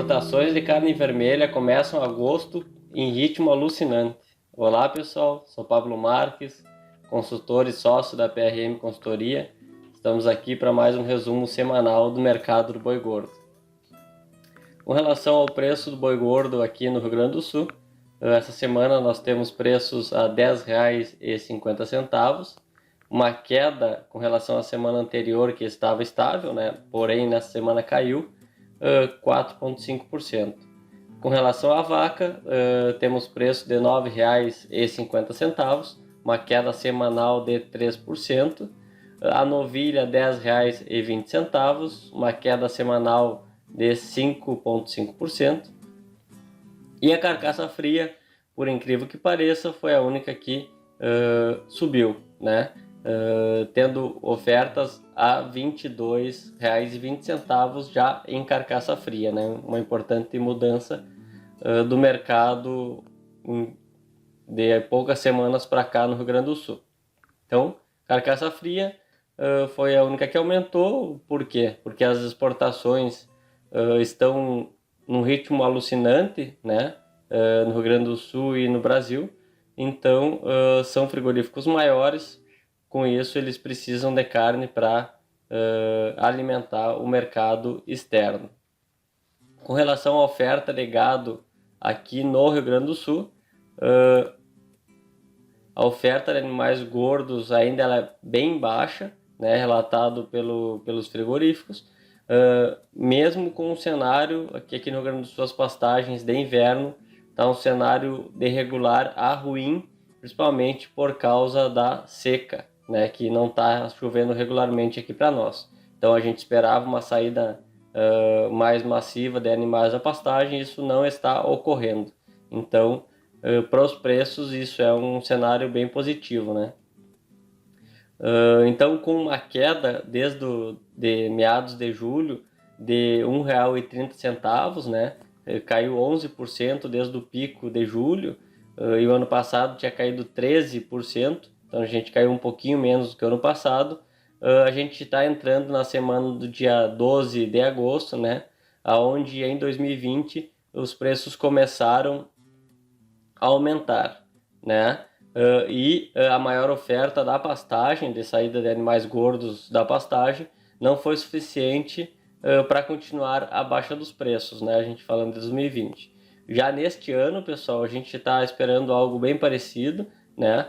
exportações de carne vermelha começam agosto em ritmo alucinante. Olá pessoal, sou Pablo Marques, consultor e sócio da PRM Consultoria. Estamos aqui para mais um resumo semanal do mercado do boi gordo. Com relação ao preço do boi gordo aqui no Rio Grande do Sul, essa semana nós temos preços a R$ 10,50, uma queda com relação à semana anterior que estava estável, né? Porém nessa semana caiu 4,5%. Com relação à vaca, temos preço de R$ 9,50, uma queda semanal de 3%. A novilha R$ 10,20, uma queda semanal de 5,5%. E a carcaça fria, por incrível que pareça, foi a única que subiu, né? Tendo ofertas a R$ 22,20 já em carcaça fria, né? Uma importante mudança do mercado de poucas semanas para cá no Rio Grande do Sul. Então, carcaça fria foi a única que aumentou. Por quê? Porque as exportações estão num ritmo alucinante, né? No Rio Grande do Sul e no Brasil. Então, são frigoríficos maiores. Com isso, eles precisam de carne para alimentar o mercado externo. Com relação à oferta de gado aqui no Rio Grande do Sul, a oferta de animais gordos ainda é bem baixa, né, relatado pelos frigoríficos, mesmo com um cenário aqui no Rio Grande do Sul, as pastagens de inverno está um cenário de regular a ruim, principalmente por causa da seca, né, que não está chovendo regularmente aqui para nós. Então a gente esperava uma saída mais massiva de animais à pastagem, isso não está ocorrendo. Então, para os preços, isso é um cenário bem positivo, né? Então, com uma queda de meados de julho de R$ 1,30, né? Caiu 11% desde o pico de julho, e o ano passado tinha caído 13%, então a gente caiu um pouquinho menos do que o ano passado. A gente está entrando na semana do dia 12 de agosto, né? Onde em 2020 os preços começaram a aumentar, né? A maior oferta da pastagem, de saída de animais gordos da pastagem, não foi suficiente para continuar a baixa dos preços, né? A gente falando de 2020. Já neste ano, pessoal, a gente está esperando algo bem parecido, né?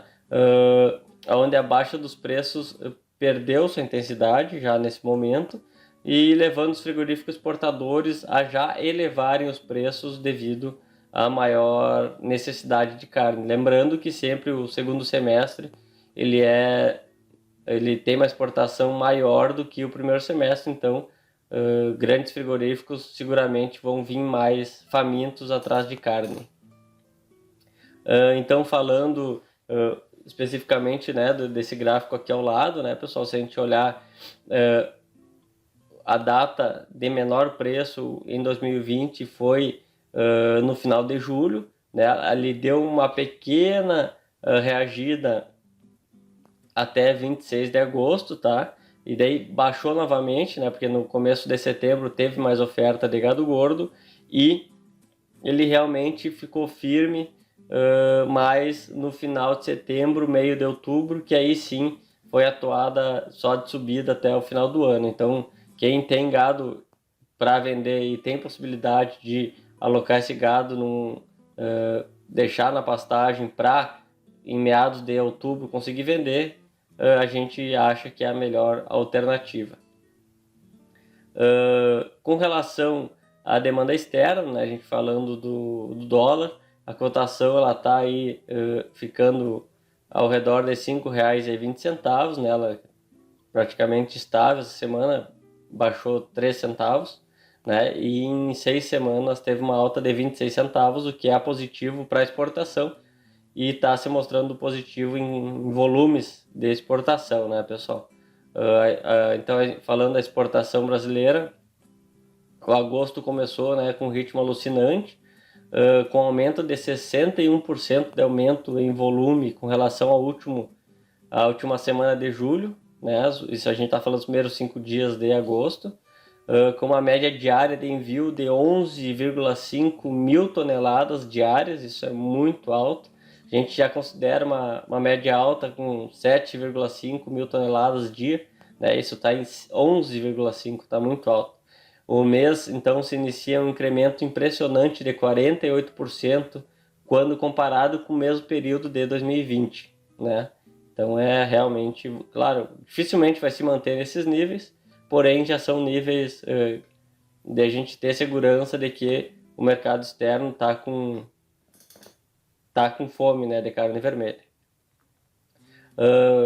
Onde a baixa dos preços perdeu sua intensidade já nesse momento e levando os frigoríficos exportadores a já elevarem os preços devido a maior necessidade de carne. Lembrando que sempre o segundo semestre ele tem uma exportação maior do que o primeiro semestre, então grandes frigoríficos seguramente vão vir mais famintos atrás de carne. Então, falando especificamente, né, desse gráfico aqui ao lado, né, pessoal, se a gente olhar a data de menor preço em 2020 foi no final de julho, né? Ali deu uma pequena reagida até 26 de agosto, tá? E daí baixou novamente, né? Porque no começo de setembro teve mais oferta de gado gordo e ele realmente ficou firme mais no final de setembro, meio de outubro, que aí sim foi atuada só de subida até o final do ano. Então, quem tem gado para vender e tem possibilidade de alocar esse gado, deixar na pastagem para em meados de outubro conseguir vender, a gente acha que é a melhor alternativa. Com relação à demanda externa, né, a gente falando do dólar, a cotação ela está aí ficando ao redor de R$ 5,20, né, ela praticamente estável essa semana, baixou 3 centavos, né? E em 6 semanas teve uma alta de 26 centavos, o que é positivo para a exportação e está se mostrando positivo em volumes de exportação, né, pessoal? Então, falando da exportação brasileira, o agosto começou, né, com um ritmo alucinante, com aumento de 61% de aumento em volume com relação à última semana de julho, né? Isso a gente está falando dos primeiros 5 dias de agosto. com uma média diária de envio de 11,5 mil toneladas diárias, isso é muito alto. A gente já considera uma média alta com 7,5 mil toneladas dia, né? Isso está em 11,5, está muito alto. O mês, então, se inicia um incremento impressionante de 48% quando comparado com o mesmo período de 2020, né? Então é realmente, claro, dificilmente vai se manter nesses níveis, porém já são níveis de a gente ter segurança de que o mercado externo tá com fome, né, de carne vermelha.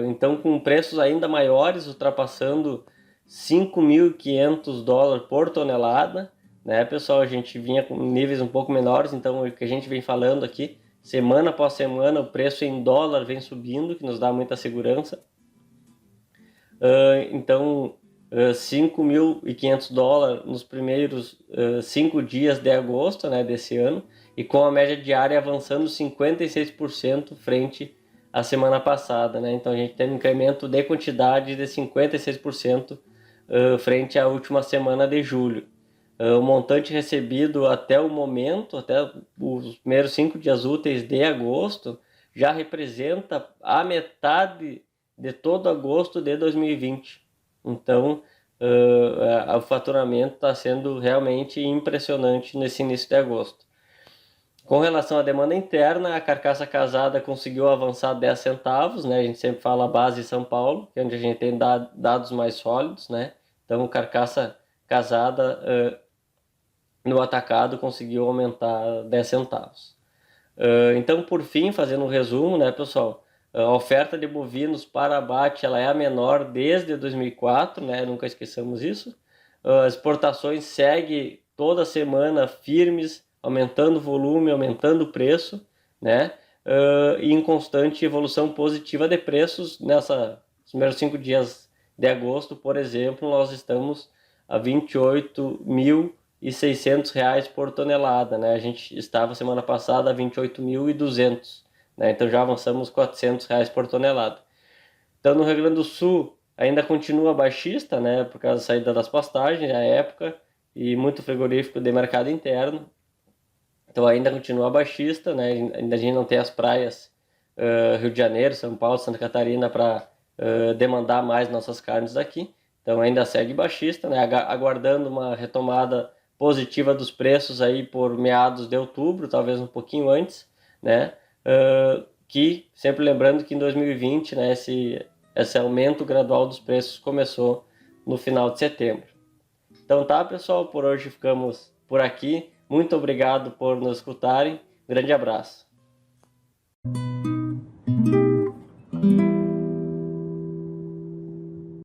Então, com preços ainda maiores, ultrapassando $5.500 por tonelada, né, pessoal? A gente vinha com níveis um pouco menores, então o que a gente vem falando aqui, semana após semana, o preço em dólar vem subindo, que nos dá muita segurança. Então, $5.500 nos primeiros 5 dias de agosto, né, desse ano, e com a média diária avançando 56% frente à semana passada, né? Então a gente tem um incremento de quantidade de 56% frente à última semana de julho. O montante recebido até o momento, até os primeiros 5 dias úteis de agosto, já representa a metade de todo agosto de 2020. Então, o faturamento está sendo realmente impressionante nesse início de agosto. Com relação à demanda interna, a carcaça casada conseguiu avançar 10 centavos, né? A gente sempre fala a base São Paulo, que é onde a gente tem dados mais sólidos, né? Então, carcaça casada no atacado conseguiu aumentar 10 centavos. Então, por fim, fazendo um resumo, né, pessoal? A oferta de bovinos para abate ela é a menor desde 2004, né? Nunca esqueçamos isso. As exportações seguem toda semana firmes, aumentando o volume, aumentando o preço, né? E em constante evolução positiva de preços. Nos primeiros 5 dias de agosto, por exemplo, nós estamos a R$ 28.600 por tonelada, né? A gente estava semana passada a 28.200, né? Então já avançamos R$ 400 por tonelada. Então no Rio Grande do Sul ainda continua baixista, né? Por causa da saída das pastagens, a época, e muito frigorífico de mercado interno. Então ainda continua baixista, né? Ainda a gente não tem as praias Rio de Janeiro, São Paulo, Santa Catarina para demandar mais nossas carnes daqui. Então ainda segue baixista, né? Aguardando uma retomada positiva dos preços aí por meados de outubro, talvez um pouquinho antes, né? Que sempre lembrando que em 2020, né? Esse aumento gradual dos preços começou no final de setembro. Então tá, pessoal, por hoje ficamos por aqui. Muito obrigado por nos escutarem. Grande abraço.